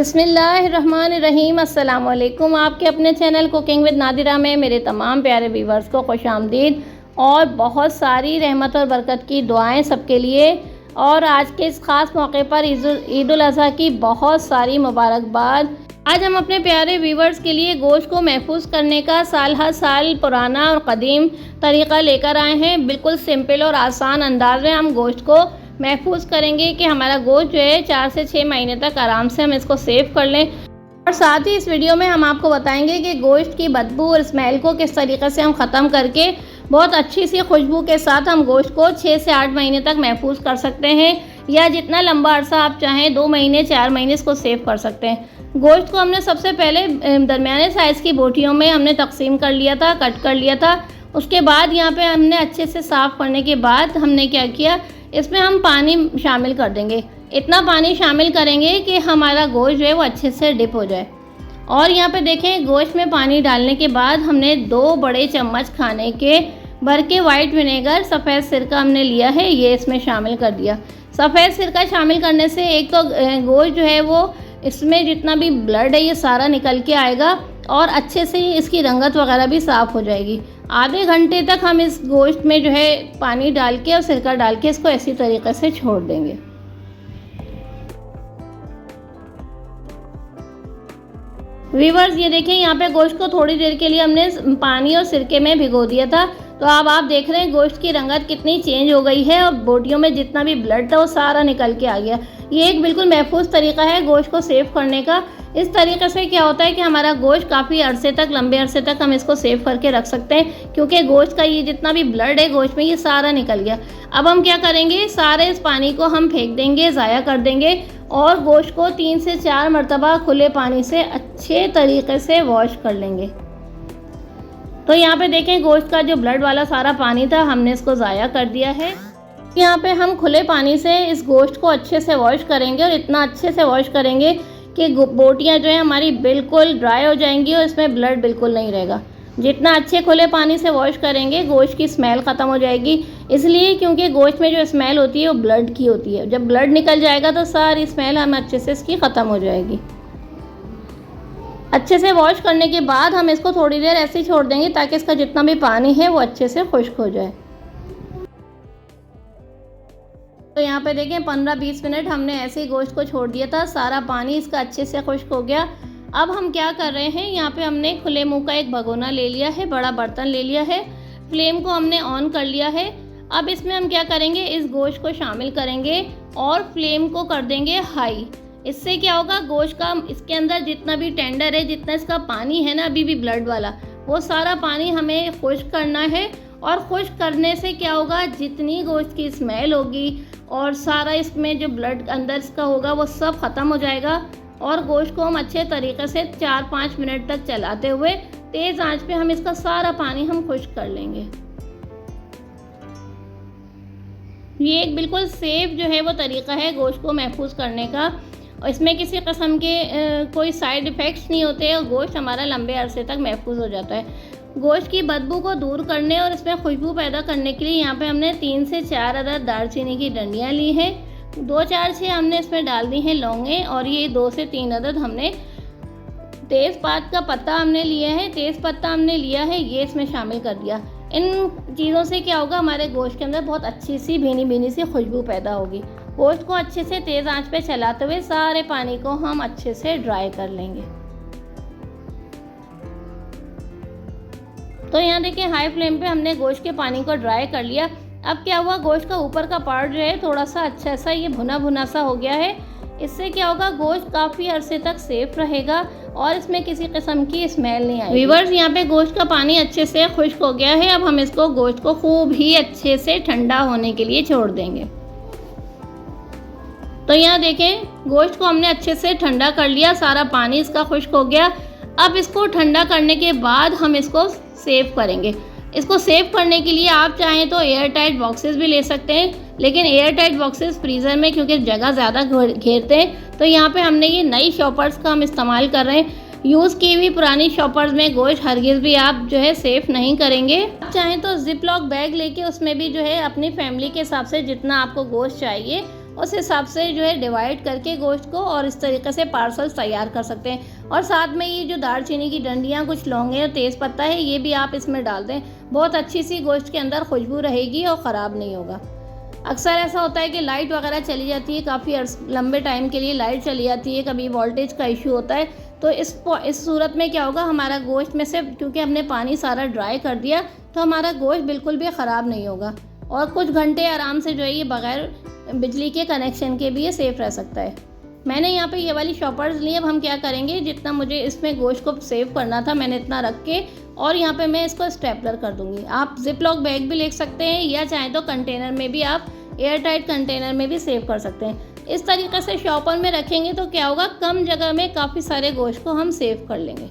बिस्मिल्लाहिर्रहमानिर्रहीम। अस्सलाम वालेकुम। आपके अपने चैनल कुकिंग विद नादिरा में मेरे तमाम प्यारे व्यूवर्स को खुशामदीद और बहुत सारी रहमत और बरकत की दुआएं सबके लिए। और आज के इस ख़ास मौके पर ईद उल अज़हा की बहुत सारी मुबारकबाद। आज हम अपने प्यारे व्यूवर्स के लिए गोश्त को महफूज करने का साल हर साल पुराना और क़दीम तरीक़ा लेकर आए हैं। बिल्कुल सिंपल और आसान अंदाज में हम गोश्त को महफूज करेंगे कि हमारा गोश्त जो है 4 से 6 महीने तक आराम से हम इसको सेव कर लें। और साथ ही इस वीडियो में हम आपको बताएंगे कि गोश्त की बदबू और स्मेल को किस तरीके से हम ख़त्म करके बहुत अच्छी सी खुशबू के साथ हम गोश्त को 6 से 8 महीने तक महफूज कर सकते हैं, या जितना लंबा अरसा आप चाहें 2 महीने 4 महीने इसको सेव कर सकते हैं। गोश्त को हमने सबसे पहले दरमियाने साइज़ की बोटियों में हमने तकसीम कर लिया था, कट कर लिया था। उसके बाद यहाँ पे हमने अच्छे से साफ़ करने के बाद हमने क्या किया, इसमें हम पानी शामिल कर देंगे। इतना पानी शामिल करेंगे कि हमारा गोश्त जो है वो अच्छे से डिप हो जाए। और यहाँ पे देखें, गोश्त में पानी डालने के बाद हमने 2 बड़े चम्मच खाने के भर के वाइट विनेगर सफ़ेद सिरका हमने लिया है, ये इसमें शामिल कर दिया। सफ़ेद सिरका शामिल करने से एक तो गोश्त जो है वो इसमें जितना भी ब्लड है ये सारा निकल के आएगा और अच्छे से इसकी रंगत वगैरह भी साफ़ हो जाएगी। आधे घंटे तक हम इस गोश्त में जो है पानी डाल के और सिरका डाल के इसको इसी तरीके से छोड़ देंगे। व्यूअर्स ये देखें, यहाँ पे गोश्त को थोड़ी देर के लिए हमने पानी और सिरके में भिगो दिया था, तो अब आप देख रहे हैं गोश्त की रंगत कितनी चेंज हो गई है और बोटियों में जितना भी ब्लड था वो सारा निकल के आ गया। ये एक बिल्कुल महफूज तरीका है गोश्त को सेव करने का। इस तरीके से क्या होता है कि हमारा गोश्त काफ़ी अरसे तक, लंबे अरसे तक हम इसको सेव करके रख सकते हैं, क्योंकि गोश्त का ये जितना भी ब्लड है गोश्त में ये सारा निकल गया। अब हम क्या करेंगे, सारे इस पानी को हम फेंक देंगे, ज़ाया कर देंगे और गोश्त को 3 से 4 मरतबा खुले पानी से अच्छे तरीके से वॉश कर लेंगे। तो यहाँ पे देखें, गोश्त का जो ब्लड वाला सारा पानी था हमने इसको ज़ाया कर दिया है। यहाँ पे हम खुले पानी से इस गोश्त को अच्छे से वॉश करेंगे और इतना अच्छे से वॉश करेंगे कि बोटियाँ जो है हमारी बिल्कुल ड्राई हो जाएंगी और इसमें ब्लड बिल्कुल नहीं रहेगा। जितना अच्छे खुले पानी से वॉश करेंगे गोश्त की स्मेल ख़त्म हो जाएगी, इसलिए क्योंकि गोश्त में जो स्मेल होती है वो ब्लड की होती है। जब ब्लड निकल जाएगा तो सारी स्मेल हम अच्छे से इसकी ख़त्म हो जाएगी। अच्छे से वॉश करने के बाद हम इसको थोड़ी देर ऐसे ही छोड़ देंगे ताकि इसका जितना भी पानी है वो अच्छे से खुश्क हो जाए। तो यहाँ पे देखें 15-20 मिनट हमने ऐसे ही गोश्त को छोड़ दिया था, सारा पानी इसका अच्छे से खुश्क हो गया। अब हम क्या कर रहे हैं, यहाँ पे हमने खुले मुंह का एक भगोना ले लिया है, बड़ा बर्तन ले लिया है, फ्लेम को हमने ऑन कर लिया है। अब इसमें हम क्या करेंगे, इस गोश्त को शामिल करेंगे और फ्लेम को कर देंगे हाई। इससे क्या होगा, गोश्त का इसके अंदर जितना भी टेंडर है, जितना इसका पानी है ना अभी भी ब्लड वाला, वो सारा पानी हमें खुश्क करना है। और खुश्क करने से क्या होगा, जितनी गोश्त की स्मेल होगी और सारा इसमें जो ब्लड अंदर इसका होगा वो सब ख़त्म हो जाएगा। और गोश्त को हम अच्छे तरीके से 4-5 मिनट तक चलाते हुए तेज़ आंच पे हम इसका सारा पानी हम खुश्क कर लेंगे। ये एक बिल्कुल सेफ जो है वो तरीका है गोश्त को महफूज करने का, और इसमें किसी किस्म के कोई साइड इफ़ेक्ट्स नहीं होते और गोश्त हमारा लंबे अरसे तक महफूज हो जाता है। गोश्त की बदबू को दूर करने और इसमें खुशबू पैदा करने के लिए यहाँ पे हमने 3 से 4 अदद दालचीनी की डंडियाँ ली हैं, 2-4-6 हमने इसमें डाल दी हैं लौंगे, और ये 2 से 3 अदद हमने तेज़पात का पत्ता हमने लिया है, तेज़ पत्ता हमने लिया है, ये इसमें शामिल कर दिया। इन चीज़ों से क्या होगा, हमारे गोश्त के अंदर बहुत अच्छी सी भीनी भीनी सी खुशबू पैदा होगी। गोश्त को अच्छे से तेज़ आंच पे चलाते हुए सारे पानी को हम अच्छे से ड्राई कर लेंगे। तो यहाँ देखिए, हाई फ्लेम पे हमने गोश्त के पानी को ड्राई कर लिया। अब क्या हुआ, गोश्त का ऊपर का पार्ट जो है थोड़ा सा अच्छा सा ये भुना भुना सा हो गया है। इससे क्या होगा, गोश्त काफ़ी अरसे तक सेफ रहेगा और इसमें किसी किस्म की स्मेल नहीं आएगी। व्यूअर्स, यहाँ पे गोश्त का पानी अच्छे से खुश्क हो गया है। अब हम इसको गोश्त को खूब ही अच्छे से ठंडा होने के लिए छोड़ देंगे। तो यहाँ देखें, गोश्त को हमने अच्छे से ठंडा कर लिया, सारा पानी इसका खुश्क हो गया। अब इसको ठंडा करने के बाद हम इसको सेव करेंगे। इसको सेव करने के लिए आप चाहें तो एयर टाइट बॉक्सेस भी ले सकते हैं, लेकिन एयर टाइट बॉक्सेस फ्रीज़र में क्योंकि जगह ज़्यादा घेरते हैं, तो यहाँ पे हमने ये नई शॉपर्स का हम इस्तेमाल कर रहे हैं। यूज़ की हुई पुरानी शॉपर्स में गोश्त हरगिज़ भी आप जो है सेफ़ नहीं करेंगे। आप चाहें तो जिप लॉक बैग लेके उसमें भी जो है अपनी फैमिली के हिसाब से जितना आपको गोश्त चाहिए उस हिसाब से जो है डिवाइड करके गोश्त को और इस तरीके से पार्सल तैयार कर सकते हैं। और साथ में ये जो दालचीनी की डंडियाँ, कुछ लौंगे और तेज़पत्ता है, ये भी आप इसमें डाल दें। बहुत अच्छी सी गोश्त के अंदर खुशबू रहेगी और ख़राब नहीं होगा। अक्सर ऐसा होता है कि लाइट वगैरह चली जाती है, काफ़ी लंबे टाइम के लिए लाइट चली जाती है, कभी वोल्टेज का इशू होता है, तो इस सूरत में क्या होगा, हमारा गोश्त में से क्योंकि हमने पानी सारा ड्राई कर दिया तो हमारा गोश्त बिल्कुल भी ख़राब नहीं होगा और कुछ घंटे आराम से जो है ये बग़ैर बिजली के कनेक्शन के भी ये सेफ़ रह सकता है। मैंने यहाँ पे ये वाली शॉपर्स ली। अब हम क्या करेंगे, जितना मुझे इसमें गोश्त को सेव करना था मैंने इतना रख के और यहाँ पे मैं इसको स्टेपलर कर दूँगी। आप जिप लॉक बैग भी ले सकते हैं या चाहें तो कंटेनर में भी, आप एयर टाइट कंटेनर में भी सेव कर सकते हैं। इस तरीके से शॉपर में रखेंगे तो क्या होगा, कम जगह में काफ़ी सारे गोश्त को हम सेव कर लेंगे।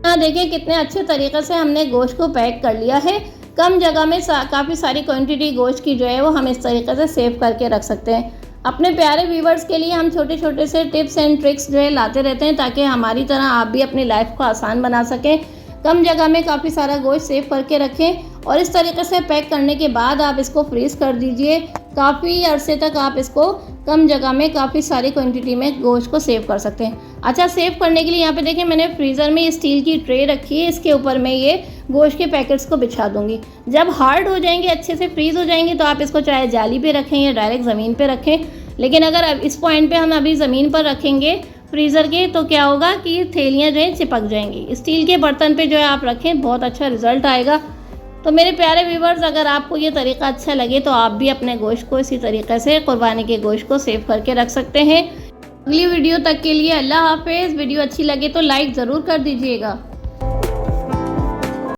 हाँ, देखिए कितने अच्छे तरीके से हमने गोश्त को पैक कर लिया है। कम जगह में काफ़ी सारी क्वांटिटी गोश्त की जो है वो हम इस तरीके से सेव करके रख सकते हैं। अपने प्यारे व्यूवर्स के लिए हम छोटे छोटे से टिप्स एंड ट्रिक्स जो है लाते रहते हैं ताकि हमारी तरह आप भी अपनी लाइफ को आसान बना सकें। कम जगह में काफ़ी सारा गोश्त सेव करके रखें और इस तरीके से पैक करने के बाद आप इसको फ्रीज़ कर दीजिए। काफ़ी अरसे तक आप इसको कम जगह में काफ़ी सारी क्वांटिटी में गोश्त को सेव कर सकते हैं। अच्छा, सेव करने के लिए यहाँ पे देखिए मैंने फ्रीज़र में स्टील की ट्रे रखी है, इसके ऊपर मैं ये गोश्त के पैकेट्स को बिछा दूँगी। जब हार्ड हो जाएंगे, अच्छे से फ्रीज़ हो जाएंगे, तो आप इसको चाहे जाली पे रखें या डायरेक्ट ज़मीन पे रखें। लेकिन अगर अब इस पॉइंट पे हम अभी ज़मीन पर रखेंगे फ्रीज़र के, तो क्या होगा कि ये थैलियाँ जो हैं चिपक जाएंगी। स्टील के बर्तन पे जो है आप रखें, बहुत अच्छा रिज़ल्ट आएगा। तो मेरे प्यारे व्यूवर्स, अगर आपको ये तरीका अच्छा लगे तो आप भी अपने गोश्त को इसी तरीके से कुर्बानी के गोश्त को सेव करके रख सकते हैं। अगली वीडियो तक के लिए अल्लाह हाफ़िज़। वीडियो अच्छी लगे तो लाइक ज़रूर कर दीजिएगा।